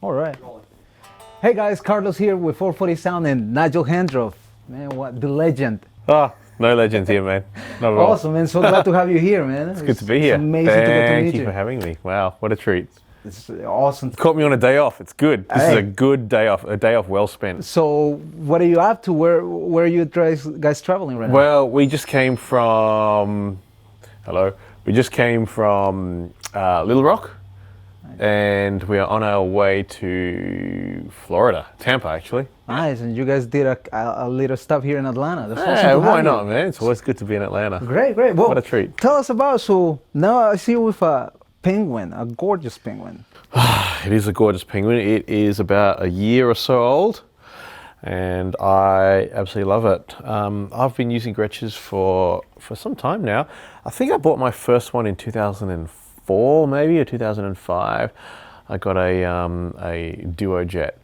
All right. Hey guys, Carlos here with 440 Sound and Nigel Hendroff. Man, what the legend. Oh, no legends here, man. Not at all. Awesome, man. So glad to have you here, man. It's good to be here. It's amazing to get to Thank meet you you. for having me. Wow, what a treat. It's awesome. Caught me on a day off. It's good. This is a good day off. A day off well spent. So, what are you up to? Where are you guys traveling right now? Well, we just came from. Hello. We just came from Little Rock, and we are on our way to Florida, Tampa, actually. Nice, and you guys did a little stuff here in Atlanta. That's awesome Yeah, to why have not, you. man? It's always good to be in Atlanta. Great. Well, What a treat. Tell us about. So now I see you with a penguin, a gorgeous penguin. It is a gorgeous penguin. It is about a year or so old, and I absolutely love it. I've been using Gretches for some time now. I think I bought my first one in 2004, maybe, or 2005. I got a Duo Jet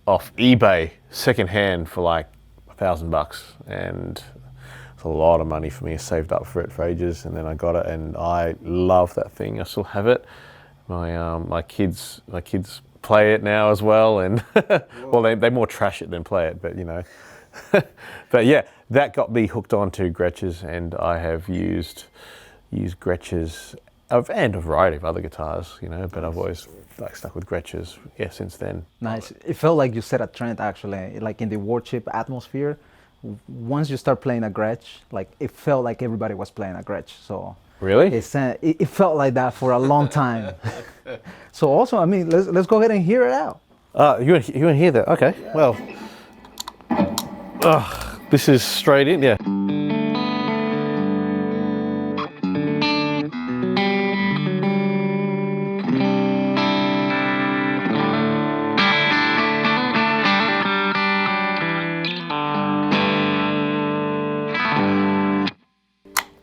off eBay, secondhand, for like $1,000, and it's a lot of money for me. I saved up for it for ages, and then I got it, and I love that thing. I still have it. My kids play it now as well, and well, they more trash it than play it, but you know. But yeah, that got me hooked on to Gretches, and I have used Gretches and a variety of other guitars, you know, but I've always stuck with Gretches, yeah, since then. Nice. It felt like you set a trend, actually, like in the worship atmosphere. Once you start playing a Gretsch, like it felt like everybody was playing a Gretsch. So Really? it felt like that for a long time. So also, I mean, let's go ahead and hear it out. You want to hear that? Okay. Yeah. Well, this is straight in, yeah.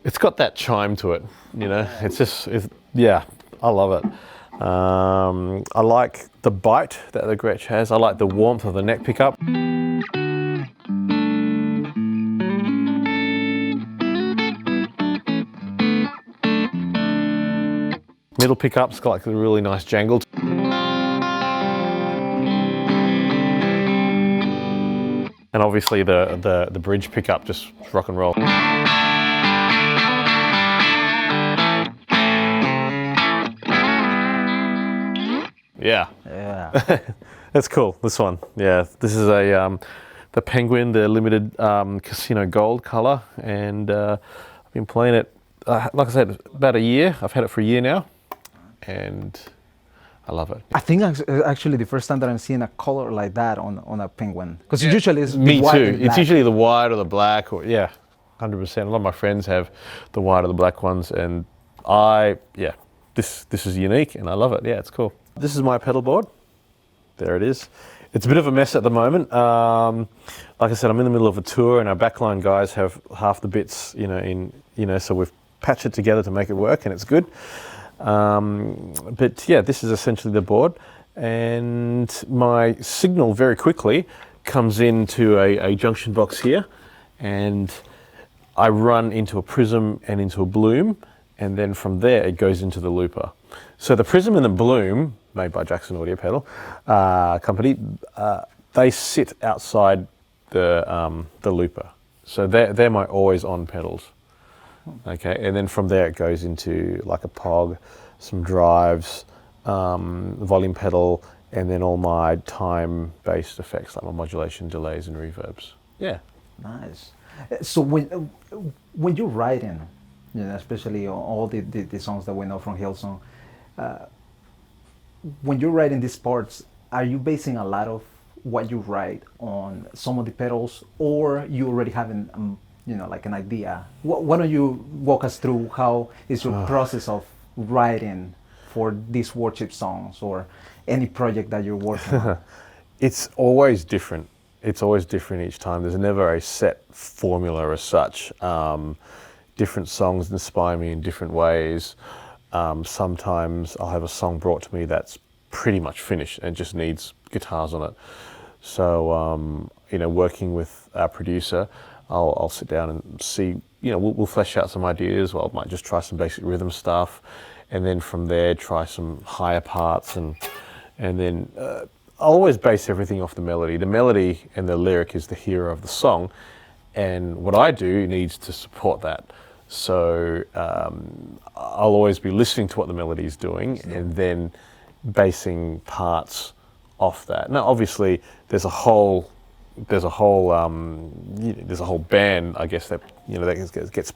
It's got that chime to it, you know. Yeah, I love it. I like the bite that the Gretsch has. I like the warmth of the neck pickup. Middle pickup's got like a really nice jangle. And obviously the bridge pickup, just rock and roll. Yeah. That's cool, this one. Yeah, this is the Penguin, the limited Casino Gold color, and I've been playing it, like I said, about a year. I've had it for a year now, and I love it. I think actually the first time that I'm seeing a color like that on a penguin, because usually it's Me white too. and It's black. usually the white or the black, or yeah, 100%. A lot of my friends have the white or the black ones, and this is unique, and I love it. Yeah, it's cool. This is my pedal board. There it is. It's a bit of a mess at the moment. Like I said, I'm in the middle of a tour, and our backline guys have half the bits, so we've patched it together to make it work, and it's good. But yeah, this is essentially the board, and my signal very quickly comes into a junction box here, and I run into a prism and into a bloom, and then from there it goes into the looper. So the prism and the bloom, made by Jackson Audio Pedal Company, they sit outside the looper. So they're my always on pedals. Okay, and then from there it goes into like a POG, some drives, volume pedal, and then all my time-based effects like my modulation, delays, and reverbs. Yeah. Nice. So when you're writing, especially all the songs that we know from Hillsong, when you're writing these parts, are you basing a lot of what you write on some of the pedals, or you already have like an idea? Why don't you walk us through how is your process of writing for these worship songs or any project that you're working on? It's always different. It's always different each time. There's never a set formula as such. Different songs inspire me in different ways. Sometimes I'll have a song brought to me that's pretty much finished and just needs guitars on it. So, working with our producer, I'll sit down and see, we'll flesh out some ideas. Well, I might just try some basic rhythm stuff, and then from there try some higher parts and and then I'll always base everything off the melody. The melody and the lyric is the hero of the song, and what I do needs to support that. So I'll always be listening to what the melody is doing, and then basing parts off that. Now, obviously, there's a whole band, I guess, that that gets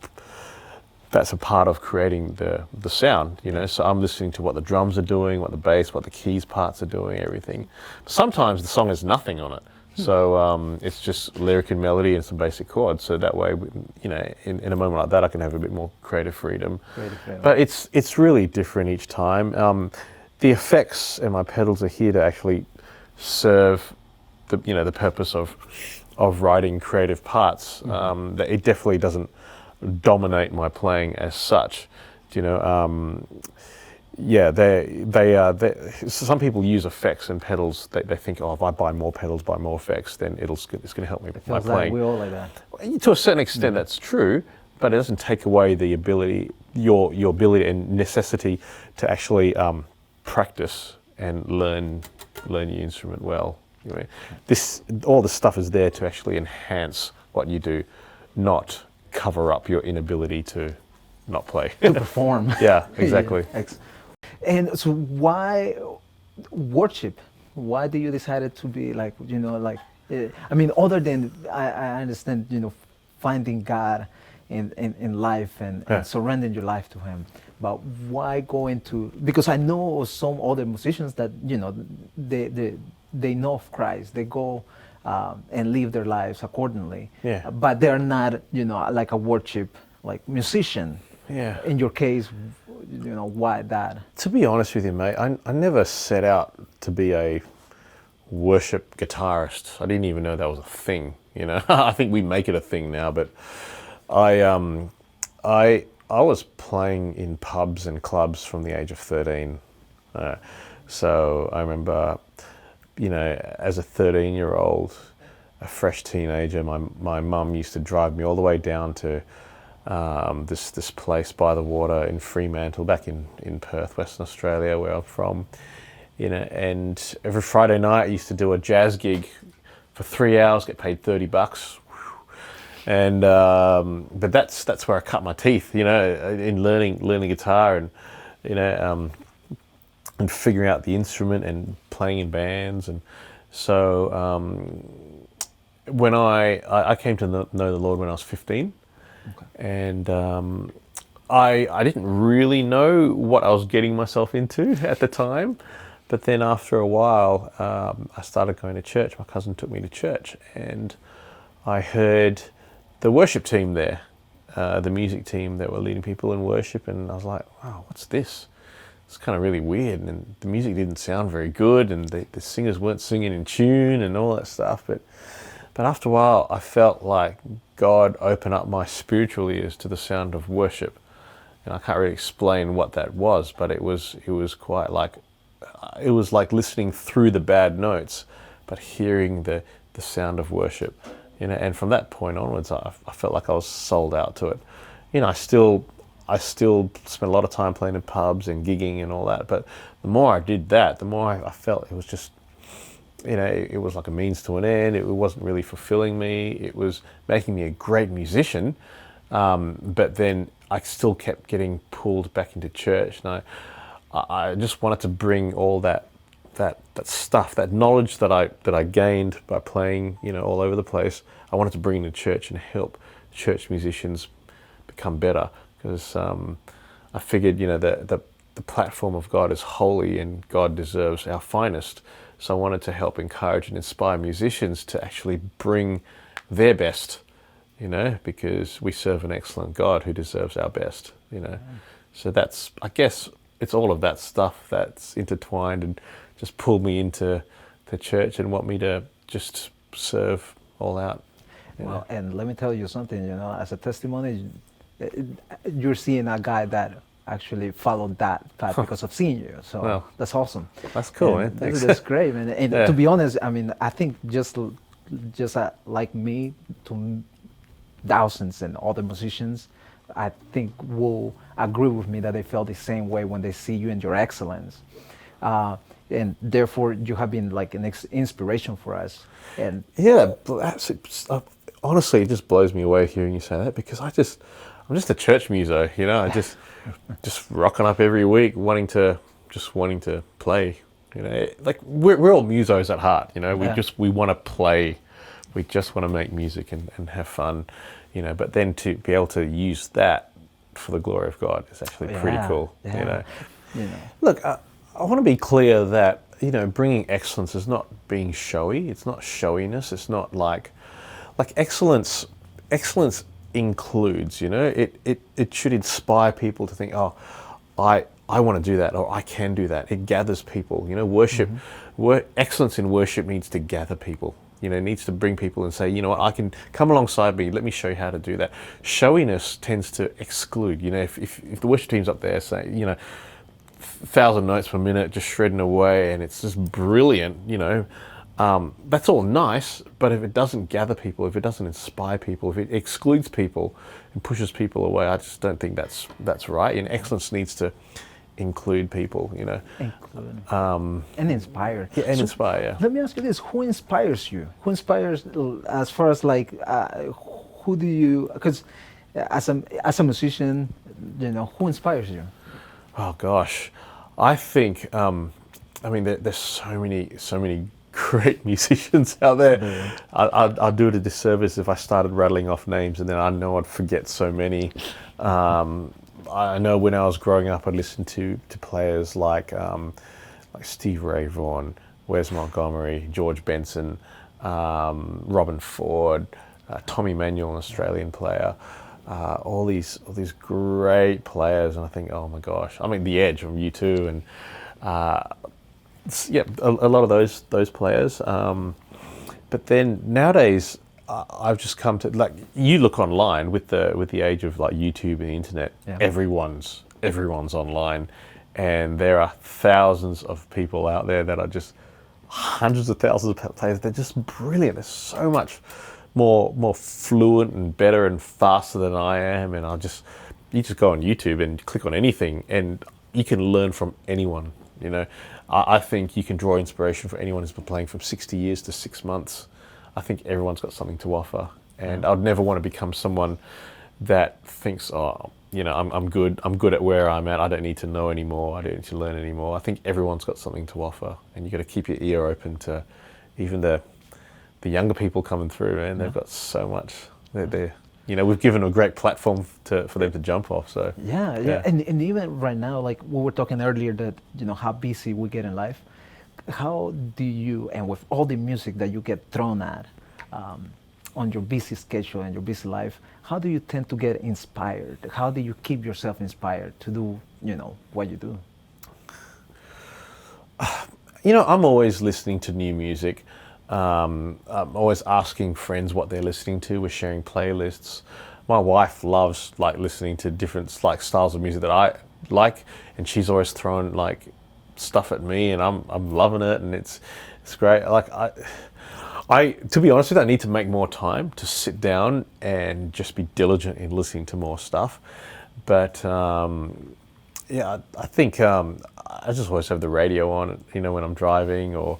that's a part of creating the sound, So I'm listening to what the drums are doing, what the bass, what the keys parts are doing, everything. Sometimes the song has nothing on it, so it's just lyric and melody and some basic chords. So that way, in a moment like that, I can have a bit more creative freedom. But it's really different each time. The effects and my pedals are here to actually serve the purpose of writing creative parts. That it definitely doesn't dominate my playing as such. Some people use effects and pedals. They think, if I buy more pedals, buy more effects, then it's going to help me with my playing. We all like that. To a certain extent, that's true, but it doesn't take away the ability, your ability and necessity to actually practice and learn your instrument well. All the stuff is there to actually enhance what you do, not cover up your inability to not play. To perform. Yeah, exactly. And so why worship? Why do you decide to be other than, I understand, finding God in life and surrendering your life to Him, but why go into, because I know some other musicians that, they know of Christ, they go and live their lives accordingly. Yeah. But they're not, like a worship musician. Yeah. In your case, why that? To be honest with you, mate, I never set out to be a worship guitarist. I didn't even know that was a thing. I think we make it a thing now, but I was playing in pubs and clubs from the age of 13. So I remember, as a 13-year-old, a fresh teenager, my mum used to drive me all the way down to this place by the water in Fremantle, back in Perth, Western Australia, where I'm from. And every Friday night I used to do a jazz gig for 3 hours, get paid $30. And but that's where I cut my teeth, in learning guitar and and figuring out the instrument and playing in bands. And so when I came to know the Lord when I was 15. Okay. And I didn't really know what I was getting myself into at the time, but then after a while I started going to church. My cousin took me to church, and I heard the worship team there, the music team that were leading people in worship, and I was like, wow, what's this? It's kind of really weird, and the music didn't sound very good, and the singers weren't singing in tune and all that stuff. But after a while, I felt like God opened up my spiritual ears to the sound of worship. And I can't really explain what that was, but it was quite like, it was like listening through the bad notes, but hearing the sound of worship. And from that point onwards, I felt like I was sold out to it. I still spent a lot of time playing in pubs and gigging and all that, but the more I did that, the more I felt it was just, it was like a means to an end. It wasn't really fulfilling me. It was making me a great musician, but then I still kept getting pulled back into church, and I just wanted to bring all that stuff, that knowledge that I gained by playing, all over the place. I wanted to bring to church and help church musicians become better, because I figured, the platform of God is holy and God deserves our finest. So I wanted to help encourage and inspire musicians to actually bring their best, because we serve an excellent God who deserves our best, So that's, I guess, it's all of that stuff that's intertwined and just pulled me into the church and want me to just serve all out. Well, and let me tell you something, as a testimony, you're seeing a guy that actually followed that path because of seeing you. So that's awesome. That's cool, man. Thanks. That's great, man. And to be honest, I think just like me, to thousands and other musicians, I think will agree with me that they felt the same way when they see you and your excellence. and therefore you have been like an inspiration for us. And Yeah, but honestly, it just blows me away hearing you say that because I'm just a church muso, you know. I just rocking up every week, wanting to play, you know. Like we're all musos at heart, you know. Yeah. We want to play, we just want to make music and have fun, you know. But then to be able to use that for the glory of God is actually pretty cool, yeah, you know. you know. Look, I want to be clear that, you know, bringing excellence is not being showy. It's not showiness. It's not like excellence. Excellence includes, you know, it should inspire people to think, oh, I want to do that, or I can do that. It gathers people, you know. Worship, excellence in worship needs to gather people. You know, needs to bring people and say, you know what, I can come alongside me. Let me show you how to do that. Showiness tends to exclude. You know, if the worship team's up there saying, you know, 1,000 notes per minute, just shredding away, and it's just brilliant, you know. That's all nice, but if it doesn't gather people, if it doesn't inspire people, if it excludes people and pushes people away, I just don't think that's right. And excellence needs to include people, you know. Include. And inspire. Yeah, and inspire, yeah. Let me ask you this: who inspires you? Who inspires, as far as like, who do you? Because as a musician, you know, who inspires you? Oh gosh, I think I mean there's so many great musicians out there. Yeah. I'd do it a disservice if I started rattling off names, and then I know I'd forget so many. I know when I was growing up, I'd listen to players like Steve Ray Vaughan, Wes Montgomery, George Benson, Robin Ford, Tommy Manuel, an Australian player. All these great players, and I think, oh my gosh, I mean The Edge from U2, and yeah, a lot of those players. But then nowadays, I've just come to, like, you look online with the age of like YouTube and the internet, Yeah. everyone's online, and there are thousands of people out there that are just hundreds of thousands of players. They're just brilliant. There's so much more fluent and better and faster than I am, and you just go on YouTube and click on anything, and you can learn from anyone. You know, I think you can draw inspiration from anyone who's been playing from 60 years to 6 months. I think everyone's got something to offer, and I'd never want to become someone that thinks, oh, you know, I'm good at where I'm at. I don't need to know anymore. I don't need to learn anymore. I think everyone's got something to offer, and you got to keep your ear open to even the younger people coming through, man. They've got so much. They're you know, we've given a great platform for them to jump off. So Yeah. And even right now, like we were talking earlier, that, you know, how busy we get in life. How do you, and with all the music that you get thrown at, on your busy schedule and your busy life, how do you tend to get inspired? How do you keep yourself inspired to do, you know, what you do? You know, I'm always listening to new music. I'm always asking friends what they're listening to. We're sharing playlists. My wife loves like listening to different like styles of music that I like, and she's always throwing like stuff at me, and I'm loving it, and it's great. Like I to be honest with you, I need to make more time to sit down and just be diligent in listening to more stuff. But yeah, I think I just always have the radio on, you know, when I'm driving, or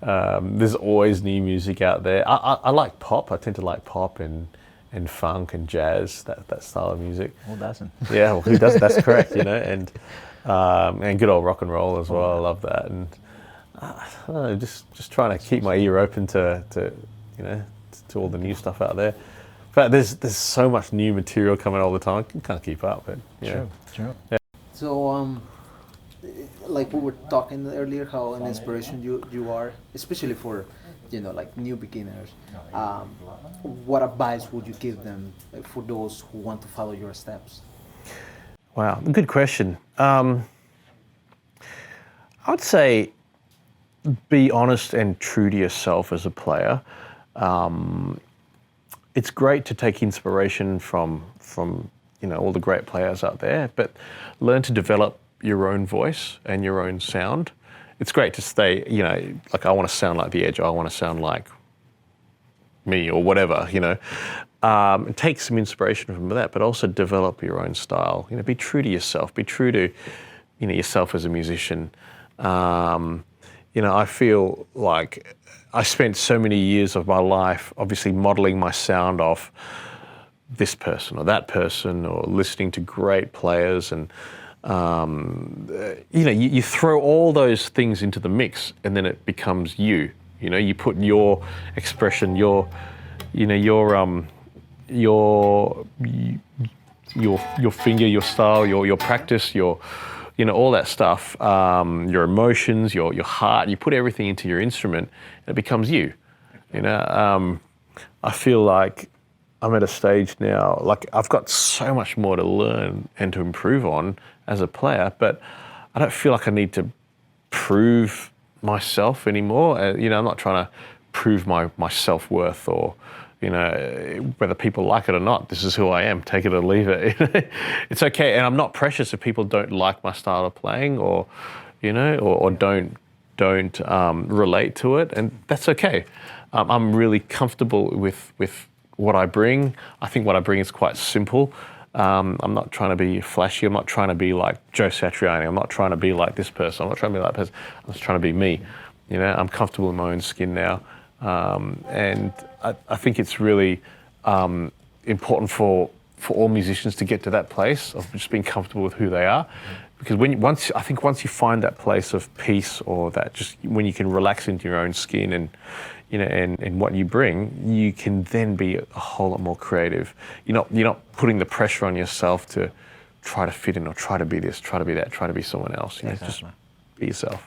there's always new music out there. I like pop. I tend to like pop and funk and jazz, that style of music. Who doesn't? Yeah, well, who doesn't? That's correct, you know, and good old rock and roll as well. I love that, and I don't know, just trying to keep my ear open to you know, to all the new stuff out there. But there's so much new material coming all the time. I can't keep up, but yeah. Sure. Yeah. So like we were talking earlier, how an inspiration you are, especially for, you know, like new beginners. What advice would you give them, like, for those who want to follow your steps? Wow, good question. I would say be honest and true to yourself as a player. It's great to take inspiration from you know, all the great players out there, but learn to develop your own voice and your own sound. It's great to stay, you know, like I want to sound like The Edge, or I want to sound like me, or whatever, you know. And take some inspiration from that, but also develop your own style. You know, be true to yourself. Be true to, you know, yourself as a musician. I feel like I spent so many years of my life obviously modeling my sound off this person or that person, or listening to great players, and you throw all those things into the mix, and then it becomes you. You put your expression, your finger, your style, your practice, all that stuff, your emotions, your heart. You put everything into your instrument, and it becomes you. I feel like I'm at a stage now, like I've got so much more to learn and to improve on as a player, but I don't feel like I need to prove myself anymore. I'm not trying to prove my self-worth, or whether people like it or not. This is who I am. Take it or leave it. It's okay, and I'm not precious if people don't like my style of playing, or don't relate to it, and that's okay. I'm really comfortable with what I bring. I think what I bring is quite simple. I'm not trying to be flashy. I'm not trying to be like Joe Satriani. I'm not trying to be like this person. I'm not trying to be like that person. I'm just trying to be me. I'm comfortable in my own skin now. And I think it's really important for all musicians to get to that place of just being comfortable with who they are. Because once you find that place of peace, or that just when you can relax into your own skin and and what you bring, you can then be a whole lot more creative. You're not putting the pressure on yourself to try to fit in, or try to be this, try to be that, try to be someone else. Just be yourself.